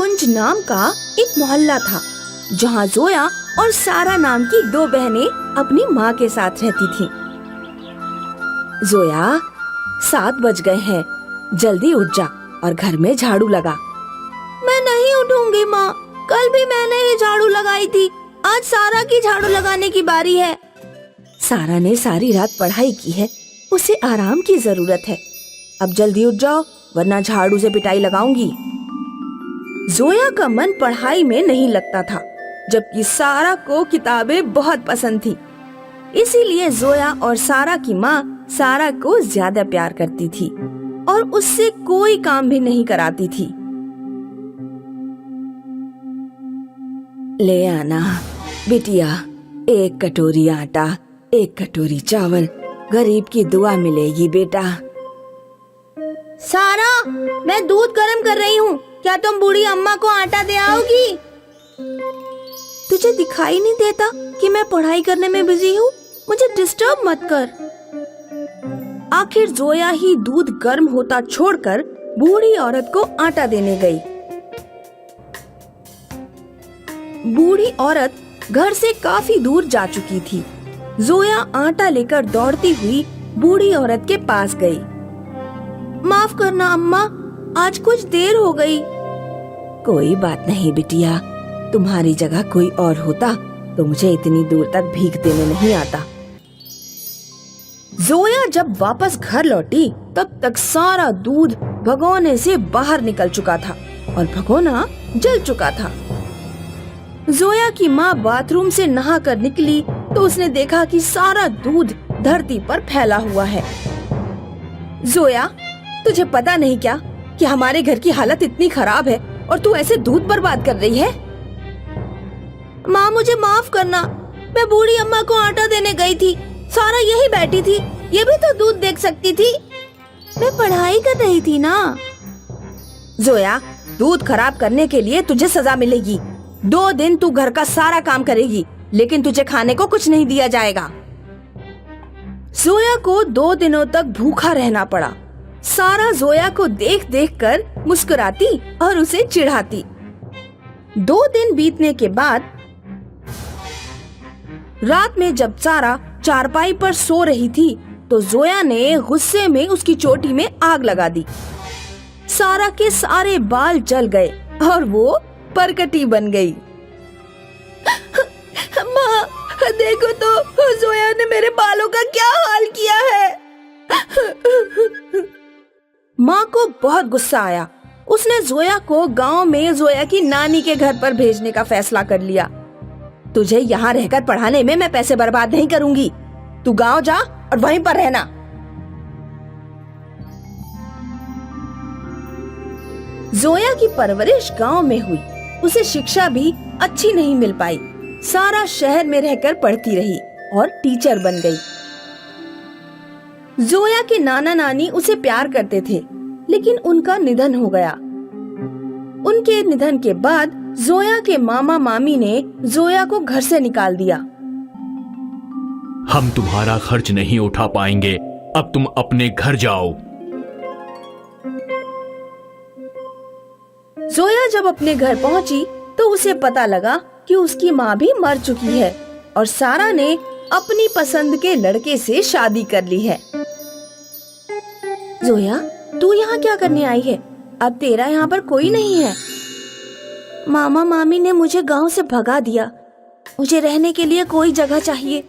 कुंज नाम का एक मोहल्ला था जहाँ जोया और सारा नाम की दो बहनें अपनी माँ के साथ रहती थीं। जोया, 7 बज गए हैं, जल्दी उठ जा और घर में झाड़ू लगा। मैं नहीं उठूंगी माँ, कल भी मैंने ही झाड़ू लगाई थी, आज सारा की झाड़ू लगाने की बारी है। सारा ने सारी रात पढ़ाई की है, उसे आराम की जरूरत है। अब जल्दी उठ जाओ वरना झाड़ू से पिटाई लगाऊंगी। जोया का मन पढ़ाई में नहीं लगता था, जबकि सारा को किताबें बहुत पसंद थी। इसीलिए जोया और सारा की माँ सारा को ज्यादा प्यार करती थी और उससे कोई काम भी नहीं कराती थी। ले आना बिटिया, 1 कटोरी आटा, 1 कटोरी चावल, गरीब की दुआ मिलेगी बेटा। सारा, मैं दूध गर्म कर रही हूँ, क्या तुम बूढ़ी अम्मा को आटा दे आओगी? तुझे दिखाई नहीं देता कि मैं पढ़ाई करने में बिजी हूँ? मुझे डिस्टर्ब मत कर। आखिर जोया ही दूध गर्म होता छोड़कर बूढ़ी औरत को आटा देने गई। बूढ़ी औरत घर से काफी दूर जा चुकी थी। जोया आटा लेकर दौड़ती हुई बूढ़ी औरत के पास गई। माफ करना अम्मा, आज कुछ देर हो गई। कोई बात नहीं बिटिया, तुम्हारी जगह कोई और होता तो मुझे इतनी दूर तक भीख देने नहीं आता। जोया जब वापस घर लौटी तब तक सारा दूध भगोने से बाहर निकल चुका था और भगोना जल चुका था। जोया की माँ बाथरूम से नहा कर निकली तो उसने देखा कि सारा दूध धरती पर फैला हुआ है। जोया, तुझे पता नहीं क्या कि हमारे घर की हालत इतनी खराब है और तू ऐसे दूध बर्बाद कर रही है? माँ, मुझे माफ करना, मैं बूढ़ी अम्मा को आटा देने गई थी, सारा यही बैठी थी, ये भी तो दूध देख सकती थी। मैं पढ़ाई कर रही थी ना। जोया, दूध खराब करने के लिए तुझे सजा मिलेगी। 2 दिन तू घर का सारा काम करेगी, लेकिन तुझे खाने को कुछ नहीं दिया जाएगा। जोया को 2 दिनों तक भूखा रहना पड़ा। सारा जोया को देख देख कर मुस्कुराती और उसे चिढ़ाती। 2 दिन बीतने के बाद रात में जब सारा चारपाई पर सो रही थी तो जोया ने गुस्से में उसकी चोटी में आग लगा दी। सारा के सारे बाल जल गए और वो परकटी बन गई। माँ, देखो तो जोया ने मेरे बालों का क्या हाल किया है। माँ को बहुत गुस्सा आया। उसने जोया को गांव में जोया की नानी के घर पर भेजने का फैसला कर लिया। तुझे यहाँ रहकर पढ़ाने में मैं पैसे बर्बाद नहीं करूंगी, तू गांव जा और वहीं पर रहना। जोया की परवरिश गांव में हुई, उसे शिक्षा भी अच्छी नहीं मिल पाई। सारा शहर में रहकर पढ़ती रही और टीचर बन गई। जोया के नाना नानी उसे प्यार करते थे, लेकिन उनका निधन हो गया। उनके निधन के बाद जोया के मामा मामी ने जोया को घर से निकाल दिया। हम तुम्हारा खर्च नहीं उठा पाएंगे, अब तुम अपने घर जाओ। जोया जब अपने घर पहुंची तो उसे पता लगा कि उसकी माँ भी मर चुकी है और सारा ने अपनी पसंद के लड़के से शादी कर ली है। जोया, तू यहाँ क्या करने आई है? अब तेरा यहाँ पर कोई नहीं है। मामा मामी ने मुझे गांव से भगा दिया, मुझे रहने के लिए कोई जगह चाहिए,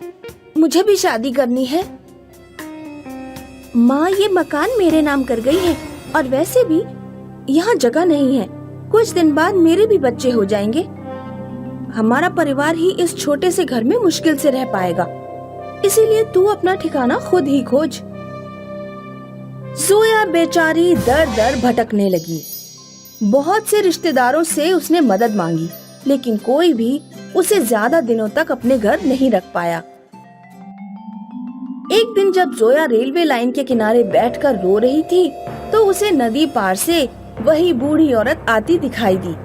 मुझे भी शादी करनी है। माँ, ये मकान मेरे नाम कर गई है और वैसे भी यहाँ जगह नहीं है। कुछ दिन बाद मेरे भी बच्चे हो जाएंगे, हमारा परिवार ही इस छोटे से घर में मुश्किल से रह पाएगा, इसीलिए तू अपना ठिकाना खुद ही खोज। जोया बेचारी दर दर भटकने लगी। बहुत से रिश्तेदारों से उसने मदद मांगी, लेकिन कोई भी उसे ज्यादा दिनों तक अपने घर नहीं रख पाया। एक दिन जब जोया रेलवे लाइन के किनारे बैठकर रो रही थी तो उसे नदी पार से वही बूढ़ी औरत आती दिखाई दी,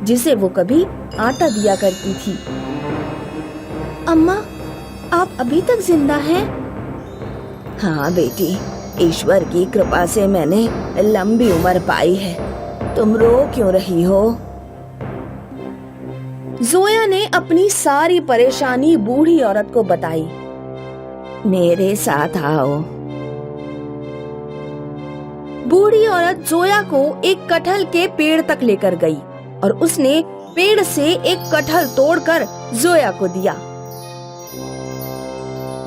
जिसे वो कभी आटा दिया करती थी। अम्मा, आप अभी तक जिंदा हैं? हाँ बेटी, ईश्वर की कृपा से मैंने लंबी उम्र पाई है। तुम रो क्यों रही हो? जोया ने अपनी सारी परेशानी बूढ़ी औरत को बताई। मेरे साथ आओ। बूढ़ी औरत जोया को एक कटहल के पेड़ तक लेकर गई और उसने पेड़ से एक कटहल तोड़कर जोया को दिया।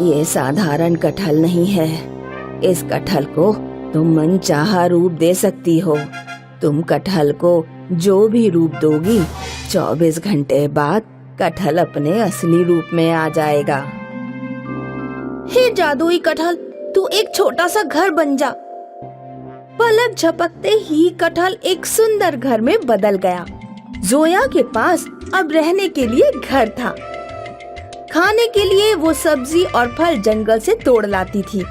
ये साधारण कटहल नहीं है। इस कटहल को तुम मनचाहा रूप दे सकती हो। तुम कटहल को जो भी रूप दोगी 24 घंटे बाद कटहल अपने असली रूप में आ जाएगा। हे जादुई कटहल, तू एक छोटा सा घर बन जा। पलक झपकते ही कटहल एक सुंदर घर में बदल गया। जोया के पास अब रहने के लिए घर था। खाने के लिए वो सब्जी और फल जंगल से तोड़ लाती थी।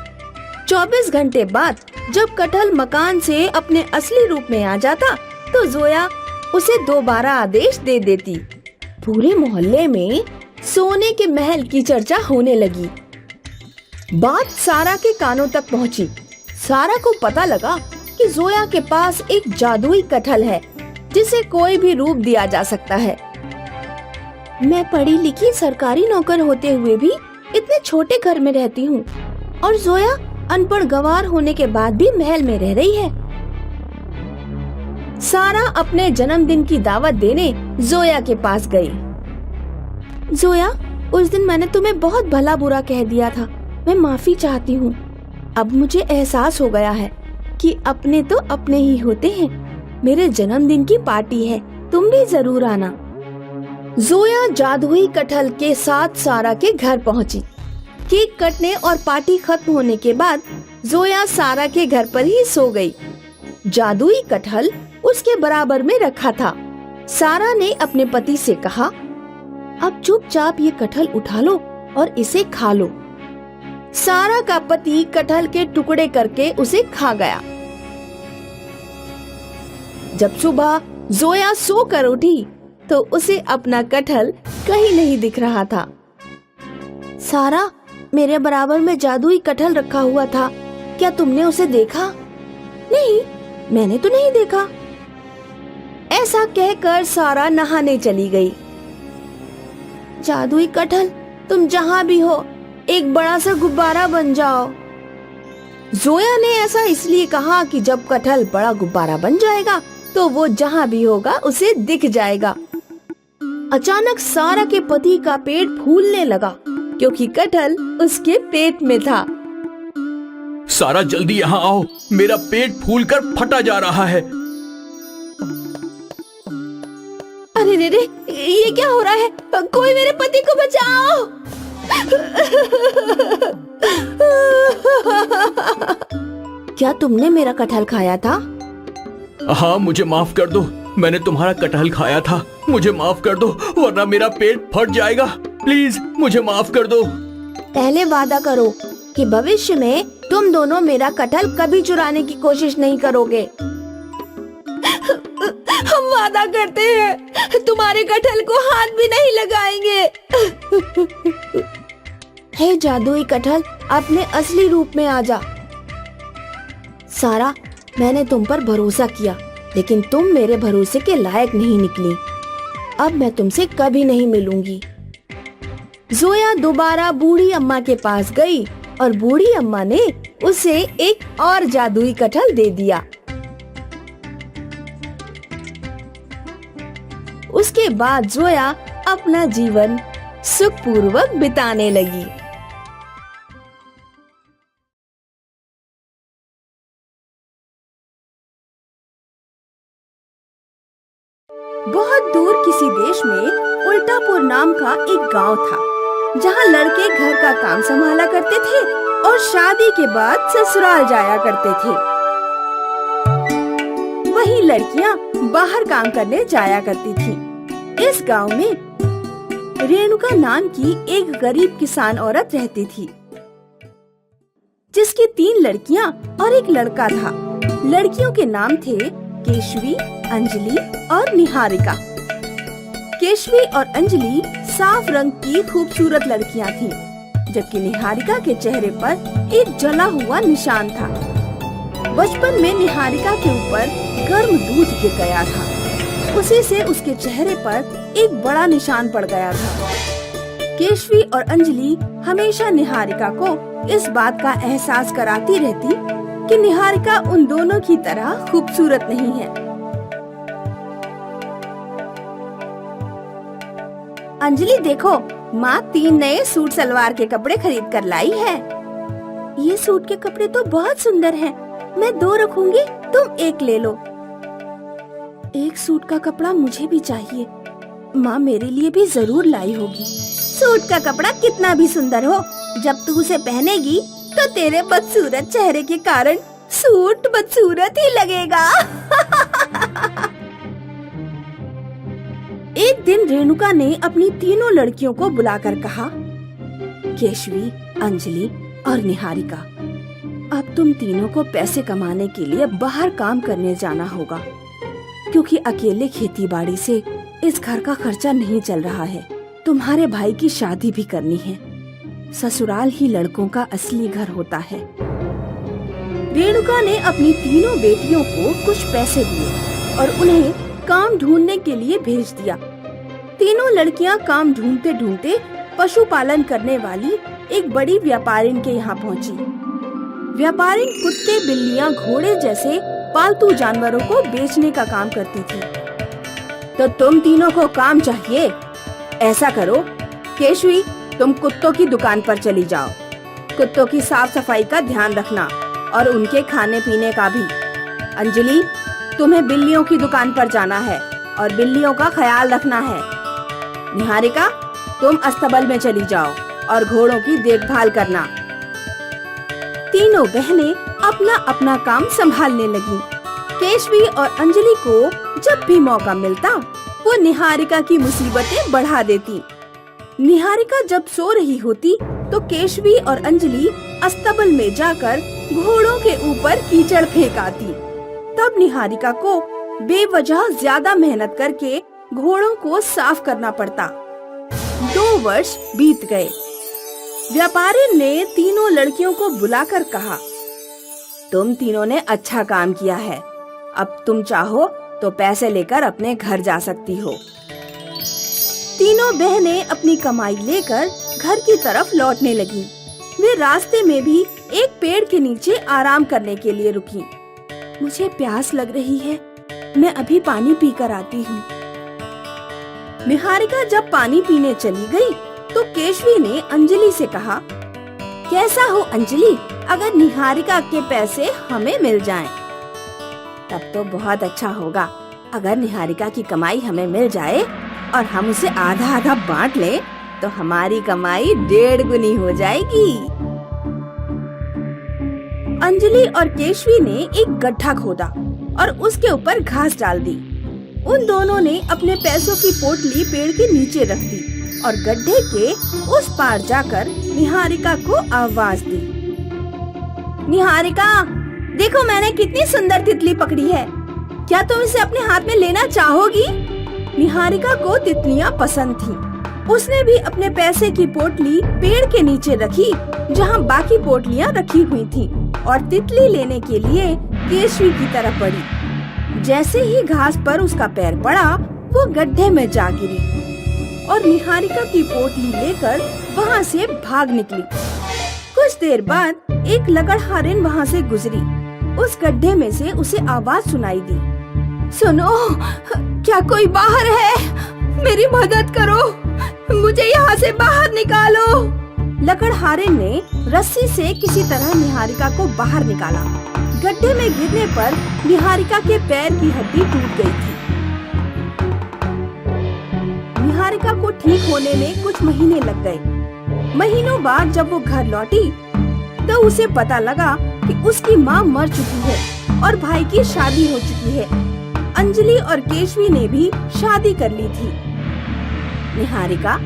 24 घंटे बाद जब कटहल मकान से अपने असली रूप में आ जाता तो जोया उसे दोबारा आदेश दे देती। पूरे मोहल्ले में सोने के महल की चर्चा होने लगी। बात सारा के कानों तक पहुंची। सारा को पता लगा कि जोया के पास एक जादुई कटहल है जिसे कोई भी रूप दिया जा सकता है। मैं पढ़ी लिखी सरकारी नौकर होते हुए भी इतने छोटे घर में रहती हूँ और जोया अनपढ़ गंवार होने के बाद भी महल में रह रही है। सारा अपने जन्मदिन की दावत देने जोया के पास गई। जोया, उस दिन मैंने तुम्हें बहुत भला बुरा कह दिया था। मैं माफी चाहती हूँ। अब मुझे एहसास हो गया है कि अपने तो अपने ही होते हैं। मेरे जन्मदिन की पार्टी है, तुम भी जरूर आना। जोया जादुई कटहल के साथ सारा के घर पहुँची। केक कटने और पार्टी खत्म होने के बाद जोया सारा के घर पर ही सो गई। जादुई कटहल उसके बराबर में रखा था। सारा ने अपने पति से कहा, अब चुपचाप ये कटहल उठा लो और इसे खा लो। सारा का पति कटहल के टुकड़े करके उसे खा गया। जब सुबह जोया सोकर उठी तो उसे अपना कटहल कहीं नहीं दिख रहा था। सारा, मेरे बराबर में जादुई कटहल रखा हुआ था, क्या तुमने उसे देखा? नहीं, मैंने तो नहीं देखा। ऐसा कहकर सारा नहाने चली गई। जादुई कटहल, तुम जहाँ भी हो एक बड़ा सा गुब्बारा बन जाओ। जोया ने ऐसा इसलिए कहा कि जब कटहल बड़ा गुब्बारा बन जाएगा तो वो जहाँ भी होगा उसे दिख जाएगा। अचानक सारा के पति का पेट फूलने लगा क्योंकि कटहल उसके पेट में था। सारा जल्दी यहाँ आओ, मेरा पेट फूलकर फटा जा रहा है। अरे रे रे, ये क्या हो रहा है? कोई मेरे पति को बचाओ। क्या तुमने मेरा कटहल खाया था? हाँ, मुझे माफ कर दो। मैंने तुम्हारा कटहल खाया था। मुझे माफ कर दो वरना मेरा पेट फट जाएगा। प्लीज मुझे माफ कर दो। पहले वादा करो कि भविष्य में तुम दोनों मेरा कटहल कभी चुराने की कोशिश नहीं करोगे। हम वादा करते हैं, तुम्हारे कटहल को हाथ भी नहीं लगाएंगे। हे जादुई कटहल, अपने असली रूप में आ जा। सारा, मैंने तुम पर भरोसा किया लेकिन तुम मेरे भरोसे के लायक नहीं निकली। अब मैं तुमसे कभी नहीं मिलूंगी। जोया दोबारा बूढ़ी अम्मा के पास गई और बूढ़ी अम्मा ने उसे एक और जादुई कटहल दे दिया। उसके बाद जोया अपना जीवन सुखपूर्वक बिताने लगी। बहुत दूर किसी देश में उल्टापुर नाम का एक गांव था जहां लड़के घर का काम संभाला करते थे और शादी के बाद ससुराल जाया करते थे। वहीं लड़कियां बाहर काम करने जाया करती थी। इस गांव में रेणुका नाम की एक गरीब किसान औरत रहती थी जिसकी 3 लड़कियां और एक लड़का था। लड़कियों के नाम थे केशवी, अंजलि और निहारिका। केशवी और अंजलि साफ रंग की खूबसूरत लड़कियां थीं, जबकि निहारिका के चेहरे पर एक जला हुआ निशान था। बचपन में निहारिका के ऊपर गर्म दूध गिर गया था। उसी से उसके चेहरे पर एक बड़ा निशान पड़ गया था। केशवी और अंजलि हमेशा निहारिका को इस बात का एहसास कराती रहती कि निहारिका उन दोनों की तरह खूबसूरत नहीं है। अंजलि देखो, माँ 3 नए सूट सलवार के कपड़े खरीद कर लाई है। ये सूट के कपड़े तो बहुत सुंदर हैं। मैं 2 रखूंगी, तुम 1 ले लो। एक सूट का कपड़ा मुझे भी चाहिए। माँ मेरे लिए भी जरूर लाई होगी। सूट का कपड़ा कितना भी सुंदर हो, जब तू उसे पहनेगी तो तेरे बदसूरत चेहरे के कारण सूट बदसूरत ही लगेगा। एक दिन रेणुका ने अपनी तीनों लड़कियों को बुलाकर कहा, केशवी, अंजलि और निहारिका, अब तुम तीनों को पैसे कमाने के लिए बाहर काम करने जाना होगा, क्योंकि अकेले खेती बाड़ी से इस घर का खर्चा नहीं चल रहा है। तुम्हारे भाई की शादी भी करनी है। ससुराल ही लड़कों का असली घर होता है। रेणुका ने अपनी तीनों बेटियों को कुछ पैसे दिए और उन्हें काम ढूंढने के लिए भेज दिया। तीनों लड़कियां काम ढूंढते ढूंढते पशुपालन करने वाली एक बड़ी व्यापारिन के यहाँ पहुँची। व्यापारिन कुत्ते, बिल्लियां, घोड़े जैसे पालतू जानवरों को बेचने का काम करती थी। तो तुम तीनों को काम चाहिए। ऐसा करो, केशवी, तुम कुत्तों की दुकान पर चली जाओ। कुत्तों की साफ सफाई का ध्यान रखना और उनके खाने पीने का भी। अंजलि, तुम्हें बिल्लियों की दुकान पर जाना है और बिल्लियों का ख्याल रखना है। निहारिका, तुम अस्तबल में चली जाओ और घोड़ों की देखभाल करना। तीनों बहनें अपना अपना काम संभालने लगी। केशवी और अंजलि को जब भी मौका मिलता वो निहारिका की मुसीबतें बढ़ा देती। निहारिका जब सो रही होती तो केशवी और अंजलि अस्तबल में जाकर घोड़ों के ऊपर कीचड़ फेंक आती। तब निहारिका को बेवजह ज्यादा मेहनत करके घोड़ों को साफ करना पड़ता। 2 वर्ष बीत गए। व्यापारी ने तीनों लड़कियों को बुलाकर कहा, तुम तीनों ने अच्छा काम किया है। अब तुम चाहो तो पैसे लेकर अपने घर जा सकती हो। तीनों बहनें अपनी कमाई लेकर घर की तरफ लौटने लगी। वे रास्ते में भी एक पेड़ के नीचे आराम करने के लिए रुकी। मुझे प्यास लग रही है, मैं अभी पानी पीकर आती हूँ। निहारिका जब पानी पीने चली गई तो केशवी ने अंजलि से कहा, कैसा हो अंजलि, अगर निहारिका के पैसे हमें मिल जाएं, तब तो बहुत अच्छा होगा। अगर निहारिका की कमाई हमें मिल जाए और हम उसे आधा आधा बांट ले तो हमारी कमाई 1.5 गुनी हो जाएगी। अंजलि और केशवी ने एक गड्ढा खोदा और उसके ऊपर घास डाल दी। उन दोनों ने अपने पैसों की पोटली पेड़ के नीचे रख दी और गड्ढे के उस पार जाकर निहारिका को आवाज दी, निहारिका, देखो मैंने कितनी सुंदर तितली पकड़ी है। क्या तुम इसे अपने हाथ में लेना चाहोगी? निहारिका को तितलियां पसंद थीं। उसने भी अपने पैसे की पोटली पेड़ के नीचे रखी जहां बाकी पोटलियां रखी हुई थीं, और तितली लेने के लिए केशवी की तरफ बढ़ी। जैसे ही घास पर उसका पैर पड़ा वो गड्ढे में जा गिरी और निहारिका की पोटली लेकर वहाँ से भाग निकली। कुछ देर बाद एक लकड़हारिन वहाँ से गुजरी। उस गड्ढे में से उसे आवाज सुनाई दी, सुनो, क्या कोई बाहर है? मेरी मदद करो, मुझे यहाँ से बाहर निकालो। लकड़हारे ने रस्सी से किसी तरह निहारिका को बाहर निकाला। गड्ढे में गिरने पर निहारिका के पैर की हड्डी टूट गई थी। निहारिका को ठीक होने में कुछ महीने लग गए। महीनों बाद जब वो घर लौटी तो उसे पता लगा कि उसकी माँ मर चुकी है और भाई की शादी हो चुकी है। अंजलि और केशवी ने भी शादी कर ली थी। निहारिका,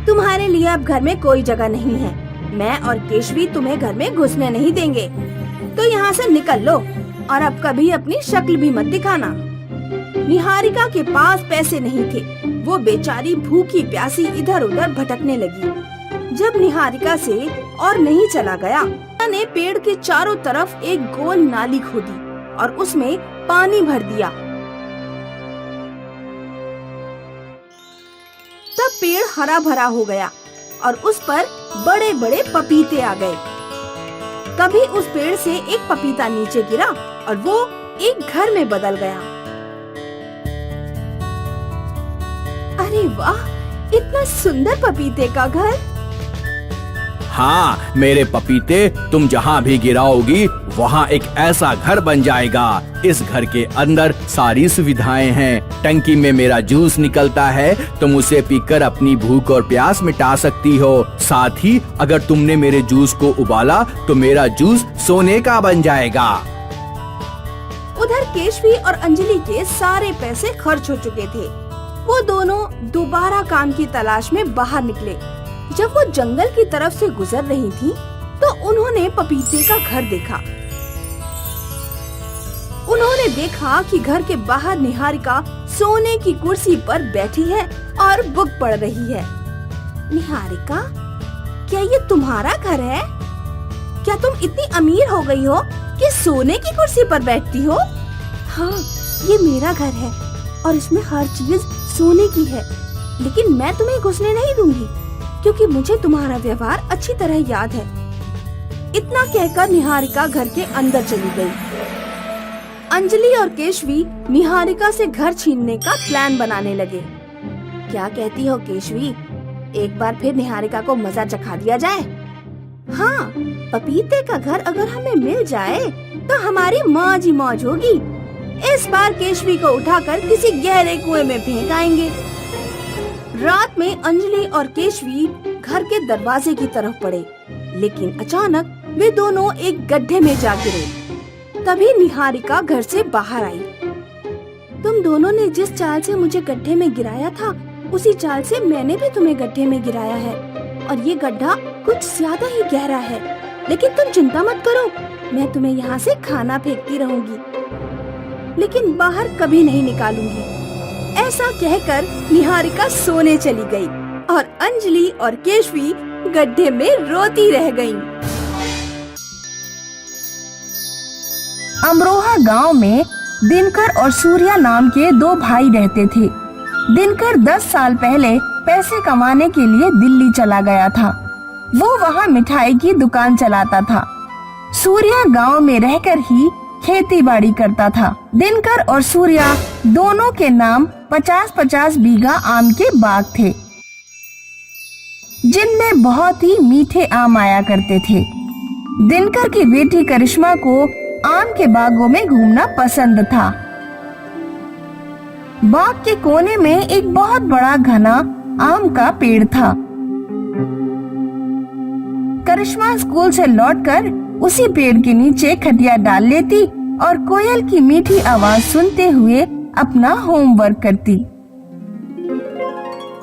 तुम्हारे लिए अब घर में कोई जगह नहीं है। मैं और केशवी तुम्हें घर में घुसने नहीं देंगे, तो यहाँ से निकल लो और अब कभी अपनी शक्ल भी मत दिखाना। निहारिका के पास पैसे नहीं थे। वो बेचारी भूखी प्यासी इधर उधर भटकने लगी। जब निहारिका से और नहीं चला गया, ने पेड़ के चारों तरफ एक गोल नाली खोदी और उसमें पानी भर दिया। तब पेड़ हरा भरा हो गया और उस पर बड़े बड़े पपीते आ गए। तभी उस पेड़ से एक पपीता नीचे गिरा और वो एक घर में बदल गया। अरे वाह, इतना सुंदर पपीते का घर। हाँ मेरे पपीते, तुम जहाँ भी गिराओगी वहाँ एक ऐसा घर बन जाएगा। इस घर के अंदर सारी सुविधाएं हैं। टंकी में मेरा जूस निकलता है, तुम उसे पीकर अपनी भूख और प्यास मिटा सकती हो। साथ ही अगर तुमने मेरे जूस को उबाला तो मेरा जूस सोने का बन जाएगा। उधर केशवी और अंजलि के सारे पैसे खर्च हो चुके थे। वो दोनों दोबारा काम की तलाश में बाहर निकले। जब वो जंगल की तरफ से गुजर रही थी तो उन्होंने पपीते का घर देखा। उन्होंने देखा कि घर के बाहर निहारिका सोने की कुर्सी पर बैठी है और बुक पढ़ रही है। निहारिका, क्या ये तुम्हारा घर है? क्या तुम इतनी अमीर हो गई हो कि सोने की कुर्सी पर बैठती हो? हाँ, ये मेरा घर है और इसमें हर चीज सोने की है, लेकिन मैं तुम्हें घुसने नहीं दूंगी क्योंकि मुझे तुम्हारा व्यवहार अच्छी तरह याद है। इतना कहकर निहारिका घर के अंदर चली गई। अंजलि और केशवी निहारिका से घर छीनने का प्लान बनाने लगे। क्या कहती हो केशवी, एक बार फिर निहारिका को मजा चखा दिया जाए? हाँ, पपीते का घर अगर हमें मिल जाए तो हमारी मौज ही मौज होगी। इस बार केशवी को उठाकर किसी गहरे कुएं में फेंक आएंगे। रात में अंजलि और केशवी घर के दरवाजे की तरफ बढ़े, लेकिन अचानक वे दोनों एक गड्ढे में जा गिरे। तभी निहारिका घर से बाहर आई। तुम दोनों ने जिस चाल से मुझे गड्ढे में गिराया था, उसी चाल से मैंने भी तुम्हें गड्ढे में गिराया है और ये गड्ढा कुछ ज्यादा ही गहरा है। लेकिन तुम चिंता मत करो, मैं तुम्हें यहाँ से खाना फेंकती रहूंगी, लेकिन बाहर कभी नहीं निकालूंगी। ऐसा कहकर निहारिका सोने चली गई और अंजलि और केशवी गड्ढे में रोती रह गईं। अमरोहा गांव में दिनकर और सूर्या नाम के दो भाई रहते थे। दिनकर 10 साल पहले पैसे कमाने के लिए दिल्ली चला गया था। वो वहाँ मिठाई की दुकान चलाता था। सूर्या गांव में रहकर ही खेती बाड़ी करता था। दिनकर और सूर्या दोनों के नाम 50-50 बीघा आम के बाग थे, जिनमें बहुत ही मीठे आम आया करते थे। दिनकर की बेटी करिश्मा को आम के बागों में घूमना पसंद था। बाग के कोने में एक बहुत बड़ा घना आम का पेड़ था। करिश्मा स्कूल से लौटकर उसी पेड़ के नीचे खटिया डाल लेती और कोयल की मीठी आवाज सुनते हुए अपना होमवर्क करती।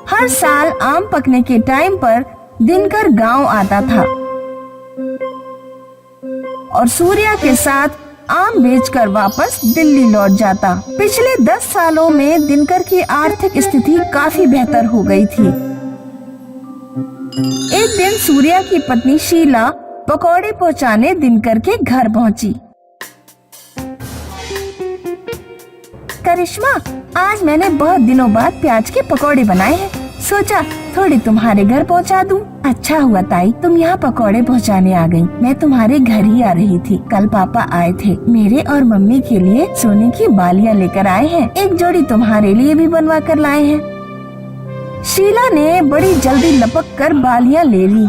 हर साल आम पकने के टाइम पर दिनकर गांव आता था और सूर्या के साथ आम बेचकर वापस दिल्ली लौट जाता। पिछले 10 सालों में दिनकर की आर्थिक स्थिति काफी बेहतर हो गई थी। एक दिन सूर्या की पत्नी शीला पकौड़े पहुंचाने दिनकर के घर पहुंची। करिश्मा, आज मैंने बहुत दिनों बाद प्याज के पकौड़े बनाए हैं, सोचा थोड़ी तुम्हारे घर पहुंचा दूं। अच्छा हुआ ताई, तुम यहाँ पकौड़े पहुँचाने आ गई। मैं तुम्हारे घर ही आ रही थी। कल पापा आए थे, मेरे और मम्मी के लिए सोने की बालियाँ लेकर आए हैं। एक जोड़ी तुम्हारे लिए भी बनवा कर लाए हैं। शीला ने बड़ी जल्दी लपक कर बालियाँ ले ली,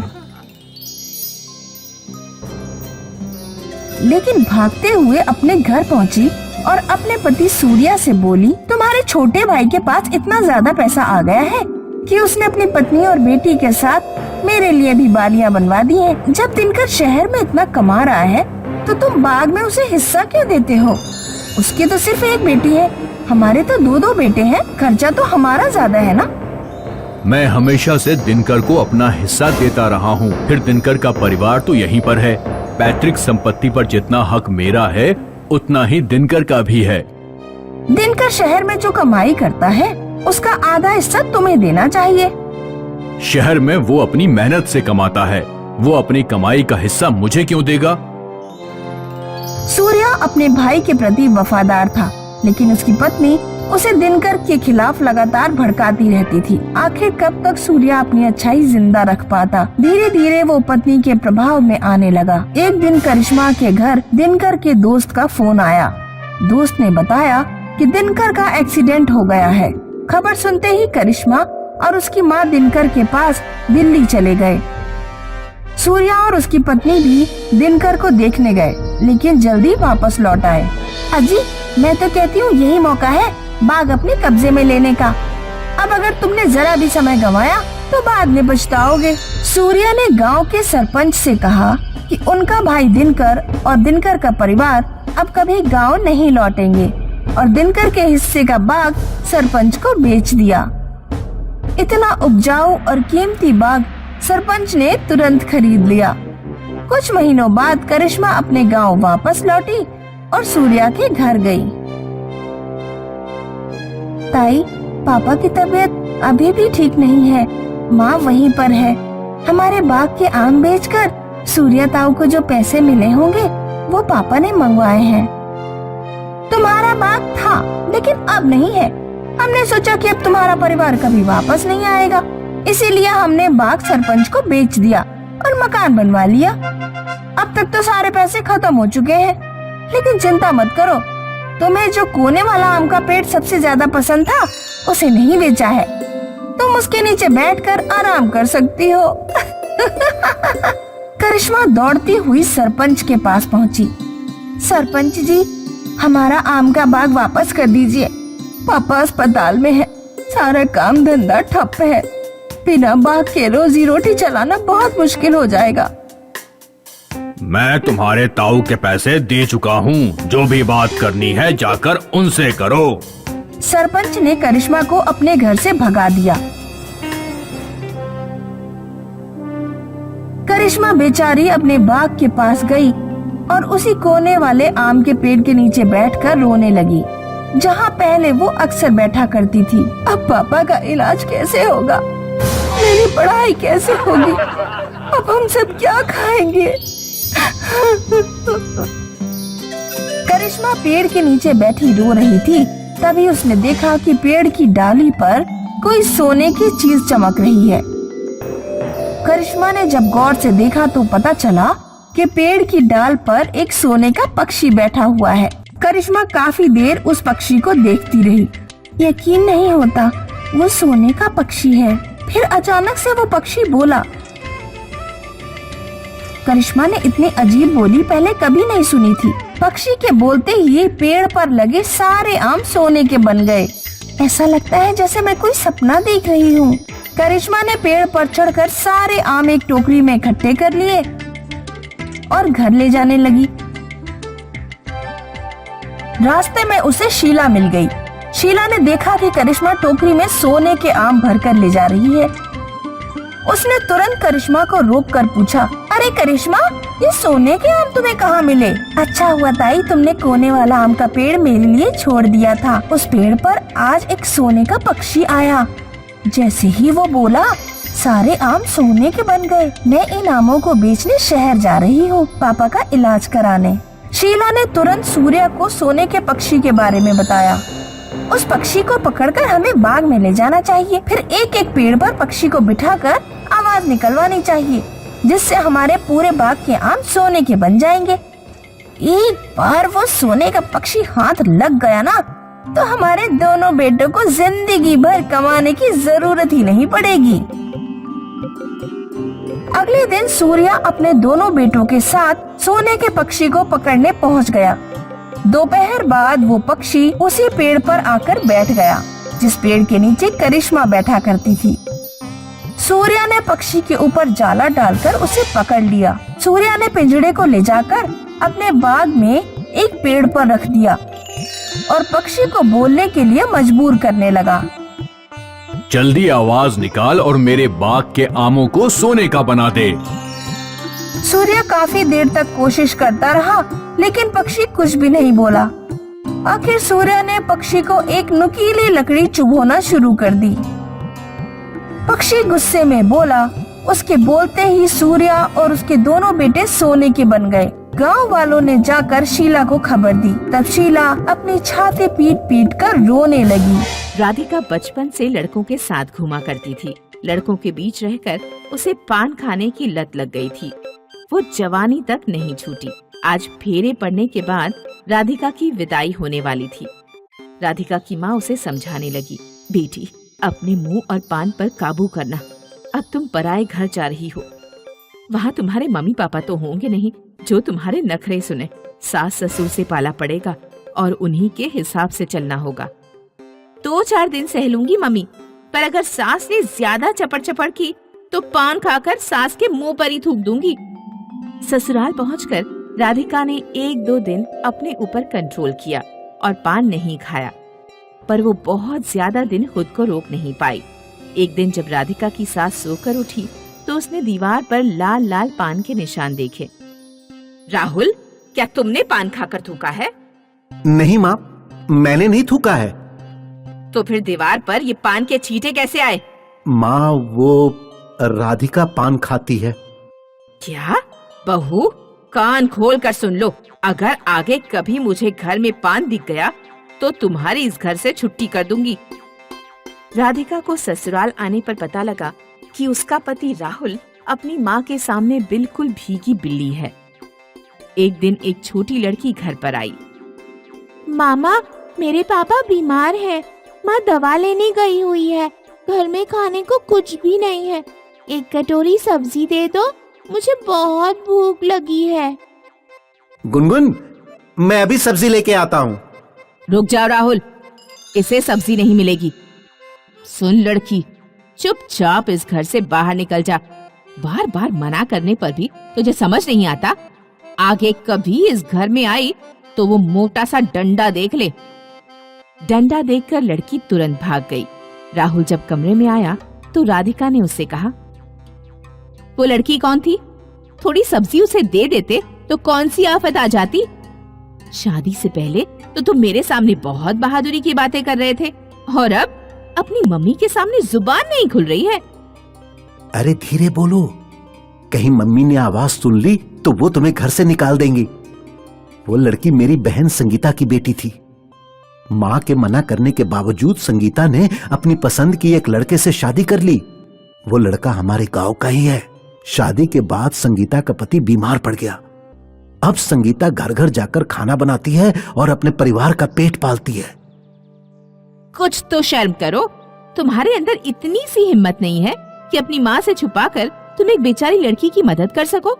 लेकिन भागते हुए अपने घर पहुंची और अपने पति सूर्या से बोली, तुम्हारे छोटे भाई के पास इतना ज्यादा पैसा आ गया है कि उसने अपनी पत्नी और बेटी के साथ मेरे लिए भी बालियाँ बनवा दी हैं। जब दिनकर शहर में इतना कमा रहा है तो तुम बाग में उसे हिस्सा क्यों देते हो? उसकी तो सिर्फ एक बेटी है, हमारे तो 2-2 बेटे हैं। खर्चा तो हमारा ज्यादा है ना। मैं हमेशा से दिनकर को अपना हिस्सा देता रहा हूँ। फिर दिनकर का परिवार तो यहीं पर है। पैतृक संपत्ति पर जितना हक मेरा है उतना ही दिनकर का भी है। दिनकर शहर में जो कमाई करता है उसका आधा हिस्सा तुम्हें देना चाहिए। शहर में वो अपनी मेहनत से कमाता है, वो अपनी कमाई का हिस्सा मुझे क्यों देगा? सूर्या अपने भाई के प्रति वफादार था, लेकिन उसकी पत्नी उसे दिनकर के खिलाफ लगातार भड़काती रहती थी। आखिर कब तक सूर्या अपनी अच्छाई जिंदा रख पाता? धीरे धीरे वो पत्नी के प्रभाव में आने लगा। एक दिन करिश्मा के घर दिनकर के दोस्त का फोन आया। दोस्त ने बताया कि दिनकर का एक्सीडेंट हो गया है। खबर सुनते ही करिश्मा और उसकी माँ दिनकर के पास दिल्ली चले गए। सूर्या और उसकी पत्नी भी दिनकर को देखने गए, लेकिन जल्दी वापस लौट आए। अजी, मैं तो कहती हूँ यही मौका है बाग अपने कब्जे में लेने का। अब अगर तुमने जरा भी समय गंवाया तो बाद में पछताओगे। सूर्या ने गांव के सरपंच से कहा कि उनका भाई दिनकर और दिनकर का परिवार अब कभी गांव नहीं लौटेंगे, और दिनकर के हिस्से का बाग सरपंच को बेच दिया। इतना उपजाऊ और कीमती बाग सरपंच ने तुरंत खरीद लिया। कुछ महीनों बाद करिश्मा अपने गांव वापस लौटी और सूर्या के घर गई। ताई, पापा की तबीयत अभी भी ठीक नहीं है। माँ वहीं पर है। हमारे बाग के आम बेचकर सूर्या ताऊ को जो पैसे मिले होंगे वो पापा ने मंगवाए हैं। तुम्हारा बाग था लेकिन अब नहीं है। हमने सोचा कि अब तुम्हारा परिवार कभी वापस नहीं आएगा, इसीलिए हमने बाग सरपंच को बेच दिया और मकान बनवा लिया। अब तक तो सारे पैसे खत्म हो चुके हैं, लेकिन चिंता मत करो, तुम्हें जो कोने वाला आम का पेड़ सबसे ज्यादा पसंद था उसे नहीं बेचा है। तुम उसके नीचे बैठकर आराम कर सकती हो। करिश्मा दौड़ती हुई सरपंच के पास पहुंची। सरपंच जी, हमारा आम का बाग वापस कर दीजिए। पापा अस्पताल में है, सारा काम धंधा ठप है। बिना बाग के रोजी रोटी चलाना बहुत मुश्किल हो जाएगा। मैं तुम्हारे ताऊ के पैसे दे चुका हूँ, जो भी बात करनी है जाकर उनसे करो। सरपंच ने करिश्मा को अपने घर से भगा दिया। करिश्मा बेचारी अपने बाग के पास गई और उसी कोने वाले आम के पेड़ के नीचे बैठकर रोने लगी, जहाँ पहले वो अक्सर बैठा करती थी। अब पापा का इलाज कैसे होगा? मेरी पढ़ाई कैसे होगी? अब हम सब क्या खाएंगे? करिश्मा पेड़ के नीचे बैठी रो रही थी। तभी उसने देखा कि पेड़ की डाली पर कोई सोने की चीज चमक रही है। करिश्मा ने जब गौर से देखा तो पता चला कि पेड़ की डाल पर एक सोने का पक्षी बैठा हुआ है। करिश्मा काफी देर उस पक्षी को देखती रही। यकीन नहीं होता वो सोने का पक्षी है। फिर अचानक से वो पक्षी बोला। करिश्मा ने इतनी अजीब बोली पहले कभी नहीं सुनी थी। पक्षी के बोलते ही पेड़ पर लगे सारे आम सोने के बन गए। ऐसा लगता है जैसे मैं कोई सपना देख रही हूँ। करिश्मा ने पेड़ पर चढ़कर सारे आम एक टोकरी में इकट्ठे कर लिए और घर ले जाने लगी। रास्ते में उसे शीला मिल गई। शीला ने देखा कि करिश्मा टोकरी में सोने के आम भरकर ले जा रही है। उसने तुरंत करिश्मा को रोककर पूछा, अरे करिश्मा, ये सोने के आम तुम्हें कहाँ मिले? अच्छा हुआ ताई तुमने कोने वाला आम का पेड़ मेरे लिए छोड़ दिया था। उस पेड़ पर आज एक सोने का पक्षी आया। जैसे ही वो बोला सारे आम सोने के बन गए। मैं इन आमों को बेचने शहर जा रही हूँ, पापा का इलाज कराने। शीला ने तुरंत सूर्या को सोने के पक्षी के बारे में बताया। उस पक्षी को पकड़कर हमें बाग में ले जाना चाहिए। फिर एक एक पेड़ पर पक्षी को बिठाकर आवाज निकलवानी चाहिए, जिससे हमारे पूरे बाग के आम सोने के बन जाएंगे। एक बार वो सोने का पक्षी हाथ लग गया ना, तो हमारे दोनों बेटों को जिंदगी भर कमाने की जरूरत ही नहीं पड़ेगी। अगले दिन सूर्या अपने दोनों बेटों के साथ सोने के पक्षी को पकड़ने पहुंच गया। दोपहर बाद वो पक्षी उसी पेड़ पर आकर बैठ गया, जिस पेड़ के नीचे करिश्मा बैठा करती थी। सूर्या ने पक्षी के ऊपर जाला डालकर उसे पकड़ लिया। सूर्या ने पिंजड़े को ले जाकर अपने बाग में एक पेड़ पर रख दिया और पक्षी को बोलने के लिए मजबूर करने लगा। जल्दी आवाज निकाल और मेरे बाग के आमों को सोने का बना दे। सूर्या काफी देर तक कोशिश करता रहा, लेकिन पक्षी कुछ भी नहीं बोला। आखिर सूर्या ने पक्षी को एक नुकीली लकड़ी चुभोना शुरू कर दी। पक्षी गुस्से में बोला। उसके बोलते ही सूर्या और उसके दोनों बेटे सोने के बन गए। गांव वालों ने जाकर शीला को खबर दी। तब शीला अपनी छाती पीट पीट कर रोने लगी। राधिका बचपन से लड़कों के साथ घूमा करती थी। लड़कों के बीच रहकर उसे पान खाने की लत लग गई थी। वो जवानी तक नहीं छूटी। आज फेरे पड़ने के बाद राधिका की विदाई होने वाली थी। राधिका की माँ उसे समझाने लगी, बेटी अपने मुंह और पान पर काबू करना। अब तुम पराए घर जा रही हो। वहाँ तुम्हारे मम्मी पापा तो होंगे नहीं जो तुम्हारे नखरे सुने। सास ससुर से पाला पड़ेगा और उन्हीं के हिसाब से चलना होगा। 2-4 दिन सह लूंगी मम्मी, पर अगर सास ने ज्यादा चपड़ चपड़ की तो पान खाकर सास के मुंह पर ही थूक दूंगी। ससुराल पहुंचकर राधिका ने 1-2 दिन अपने ऊपर कंट्रोल किया और पान नहीं खाया, पर वो बहुत ज्यादा दिन खुद को रोक नहीं पाई। एक दिन जब राधिका की सास सोकर उठी तो उसने दीवार पर लाल लाल पान के निशान देखे। राहुल, क्या तुमने पान खाकर थूका है? नहीं माँ, मैंने नहीं थूका है। तो फिर दीवार पर ये पान के छींटे कैसे आए? माँ, वो राधिका पान खाती है। क्या? बहू, कान खोल कर सुन लो। अगर आगे कभी मुझे घर में पान दिख गया तो तुम्हारी इस घर से छुट्टी कर दूंगी। राधिका को ससुराल आने पर पता लगा कि उसका पति राहुल अपनी माँ के सामने बिल्कुल भीगी बिल्ली है। एक दिन एक छोटी लड़की घर पर आई। मामा, मेरे पापा बीमार हैं। माँ दवा लेने गई हुई है। घर में खाने को कुछ भी नहीं है। एक कटोरी सब्जी दे दो, मुझे बहुत भूख लगी है। गुनगुन, मैं अभी सब्जी लेके आता हूँ। रुक जाओ राहुल, इसे सब्जी नहीं मिलेगी। सुन लड़की, चुपचाप इस घर से बाहर निकल जा। बार बार मना करने पर भी तुझे समझ नहीं आता। आगे कभी इस घर में आई तो वो मोटा सा डंडा देख ले। डंडा देखकर लड़की तुरंत भाग गई। राहुल जब कमरे में आया तो राधिका ने उससे कहा, वो लड़की कौन थी? थोड़ी सब्जी उसे दे देते तो कौन सी आफत आ जाती। शादी से पहले तो तुम मेरे सामने बहुत बहादुरी की बातें कर रहे थे और अब अपनी मम्मी के सामने जुबान नहीं खुल रही है। अरे धीरे बोलो, कहीं मम्मी ने आवाज सुन ली तो वो तुम्हें घर से निकाल देंगी। वो लड़की मेरी बहन संगीता की बेटी थी। माँ के मना करने के बावजूद संगीता ने अपनी पसंद की एक लड़के से शादी कर ली। वो लड़का हमारे गांव का ही है। शादी के बाद संगीता का पति बीमार पड़ गया। अब संगीता घर घर जाकर खाना बनाती है और अपने परिवार का पेट पालती है। कुछ तो शर्म करो। तुम्हारे अंदर इतनी सी हिम्मत नहीं है कि अपनी माँ से छुपाकर तुम एक बेचारी लड़की की मदद कर सको।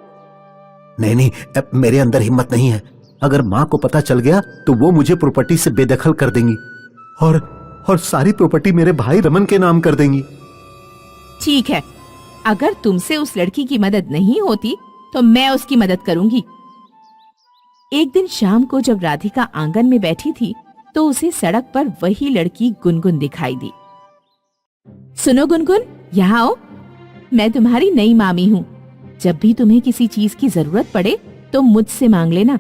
नहीं, मेरे अंदर हिम्मत नहीं है। अगर माँ को पता चल गया तो वो मुझे प्रॉपर्टी से बेदखल कर देंगी और सारी प्रॉपर्टी मेरे भाई रमन के नाम कर देंगी। ठीक है, अगर तुमसे उस लड़की की मदद नहीं होती तो मैं उसकी मदद करूंगी। एक दिन शाम को जब राधिका आंगन में बैठी थी तो उसे सड़क पर वही लड़की गुनगुन दिखाई दी। सुनो गुनगुन, यहाँ आओ। मैं तुम्हारी नई मामी हूँ। जब भी तुम्हें किसी चीज की जरूरत पड़े तो मुझसे मांग लेना।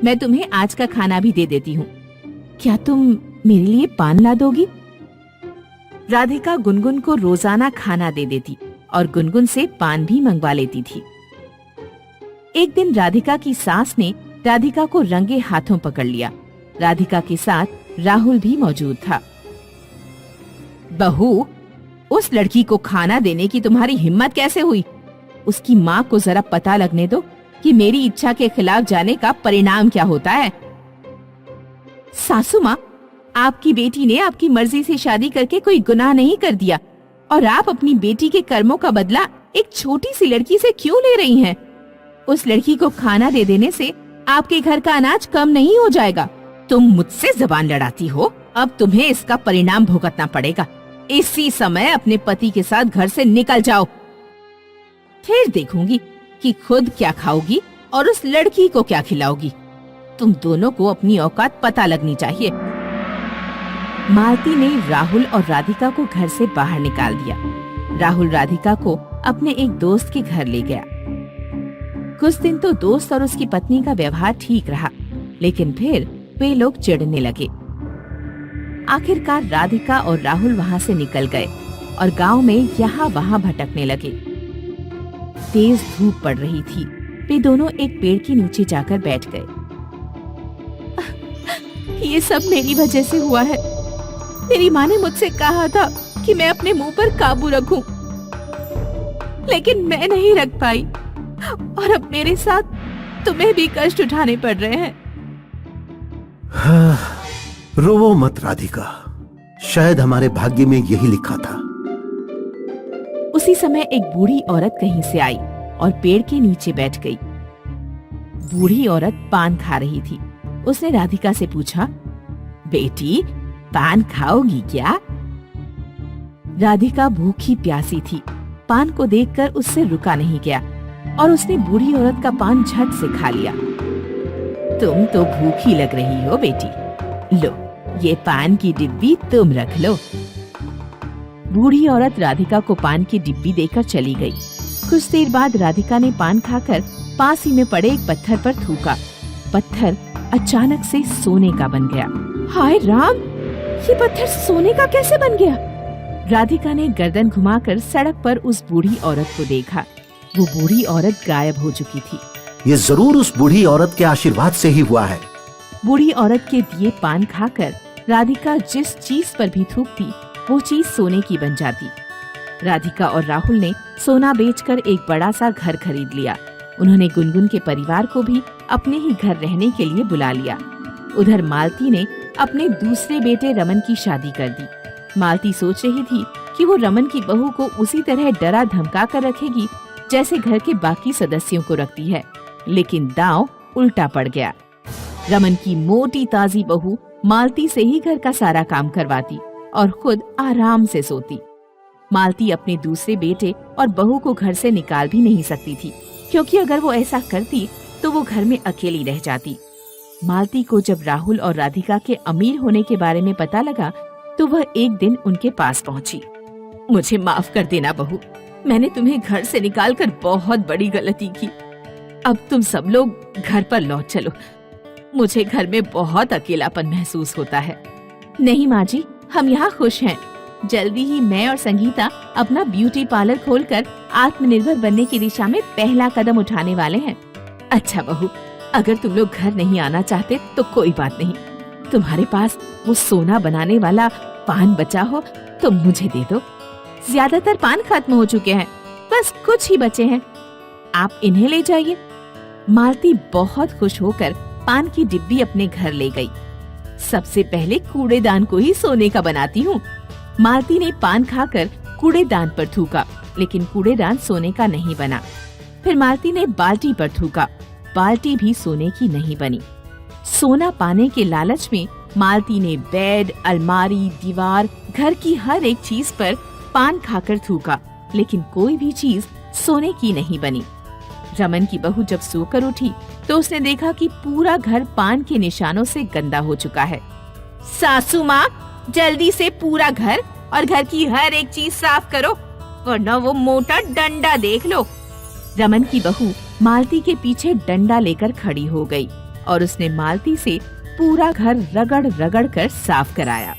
मैं तुम्हें आज का खाना भी दे देती हूँ। क्या तुम मेरे लिए पान ला दोगी? राधिका गुनगुन को रोजाना खाना दे देती और गुनगुन से पान भी मंगवा लेती थी। एक दिन राधिका की सास ने राधिका को रंगे हाथों पकड़ लिया। राधिका के साथ राहुल भी मौजूद था। बहू, उस लड़की को खाना देने की तुम्हारी हिम्मत कैसे हुई? उसकी माँ को जरा पता लगने दो कि मेरी इच्छा के खिलाफ जाने का परिणाम क्या होता है। सासू माँ, आपकी बेटी ने आपकी मर्जी से शादी करके कोई गुनाह नहीं कर दिया और आप अपनी बेटी के कर्मों का बदला एक छोटी सी लड़की से क्यों ले रही हैं? उस लड़की को खाना दे देने से आपके घर का अनाज कम नहीं हो जाएगा। तुम मुझसे जबान लड़ाती हो, अब तुम्हें इसका परिणाम भुगतना पड़ेगा। इसी समय अपने पति के साथ घर से निकल जाओ। फिर देखूंगी कि खुद क्या खाओगी और उस लड़की को क्या खिलाओगी। तुम दोनों को अपनी औकात पता लगनी चाहिए। मालती ने राहुल और राधिका को घर से बाहर निकाल दिया। राहुल राधिका को अपने एक दोस्त के घर ले गया। कुछ दिन तो दोस्त और उसकी पत्नी का व्यवहार ठीक रहा, लेकिन फिर वे लोग चिढ़ने लगे। आखिरकार राधिका और राहुल वहाँ से निकल गए। और गांव में यहाँ वहाँ भटकने लगे। तेज धूप पड़ रही थी। वे दोनों एक पेड़ के नीचे जाकर बैठ गए। ये सब मेरी वजह से हुआ है। मेरी माँ ने मुझसे कहा था कि मैं अपने मुंह पर काबू रखूं, लेकिन मैं नहीं रख पाई और अब मेरे साथ तुम्हें भी कष्ट उठाने पड़ रहे हैं। रोवो मत राधिका, शायद हमारे भाग्य में यही लिखा था। उसी समय एक बूढ़ी औरत कहीं से आई और पेड़ के नीचे बैठ गई। बूढ़ी औरत पान खा रही थी। उसने राधिका से पूछा, बेटी पान खाओगी क्या? राधिका भूखी प्यासी थी। पान को देखकर उससे रुका नहीं गया और उसने बूढ़ी औरत का पान झट से खा लिया। तुम तो भूखी लग रही हो बेटी, लो ये पान की डिब्बी तुम रख लो। बूढ़ी औरत राधिका को पान की डिब्बी देकर चली गई। कुछ देर बाद राधिका ने पान खाकर पास ही में पड़े एक पत्थर पर थूका। पत्थर अचानक से सोने का बन गया। हाय राम, ये पत्थर सोने का कैसे बन गया? राधिका ने गर्दन घुमाकर सड़क पर उस बूढ़ी औरत को देखा। वो बूढ़ी औरत गायब हो चुकी थी। ये जरूर उस बूढ़ी औरत के आशीर्वाद से ही हुआ है। बूढ़ी औरत के दिए पान खाकर राधिका जिस चीज पर भी थूकती वो चीज सोने की बन जाती। राधिका और राहुल ने सोना बेचकर एक बड़ा सा घर खरीद लिया। उन्होंने गुनगुन के परिवार को भी अपने ही घर रहने के लिए बुला लिया। उधर मालती ने अपने दूसरे बेटे रमन की शादी कर दी। मालती सोच रही थी कि वो रमन की बहू को उसी तरह डरा धमका कर रखेगी जैसे घर के बाकी सदस्यों को रखती है, लेकिन दांव उल्टा पड़ गया। रमन की मोटी ताजी बहू मालती से ही घर का सारा काम करवाती और खुद आराम से सोती। मालती अपने दूसरे बेटे और बहू को घर से निकाल भी नहीं सकती थी, क्योंकि अगर वो ऐसा करती तो वो घर में अकेली रह जाती। मालती को जब राहुल और राधिका के अमीर होने के बारे में पता लगा तो वह एक दिन उनके पास पहुंची। मुझे माफ कर देना बहू, मैंने तुम्हें घर से निकालकर बहुत बड़ी गलती की। अब तुम सब लोग घर पर लौट चलो। मुझे घर में बहुत अकेलापन महसूस होता है। नहीं माँ जी, हम यहाँ खुश हैं। जल्दी ही मैं और संगीता अपना ब्यूटी पार्लर खोलकर आत्मनिर्भर बनने की दिशा में पहला कदम उठाने वाले हैं। अच्छा बहू, अगर तुम लोग घर नहीं आना चाहते तो कोई बात नहीं। तुम्हारे पास वो सोना बनाने वाला पान बचा हो तो मुझे दे दो। ज्यादातर पान खत्म हो चुके हैं, बस कुछ ही बचे हैं। आप इन्हें ले जाइए। मालती बहुत खुश होकर पान की डिब्बी अपने घर ले गई। सबसे पहले कूड़ेदान को ही सोने का बनाती हूँ। मालती ने पान खाकर कूड़ेदान पर थूका, लेकिन कूड़ेदान सोने का नहीं बना। फिर मालती ने बाल्टी पर थूका, बाल्टी भी सोने की नहीं बनी। सोना पाने के लालच में मालती ने बेड, अलमारी, दीवार, घर की हर एक चीज पर पान खाकर थूका, लेकिन कोई भी चीज सोने की नहीं बनी। रमन की बहू जब सोकर उठी तो उसने देखा कि पूरा घर पान के निशानों से गंदा हो चुका है। सासू माँ, जल्दी से पूरा घर और घर की हर एक चीज साफ करो, वरना वो मोटा डंडा देख लो। रमन की बहू मालती के पीछे डंडा लेकर खड़ी हो गई और उसने मालती से पूरा घर रगड़ रगड़ कर साफ कराया।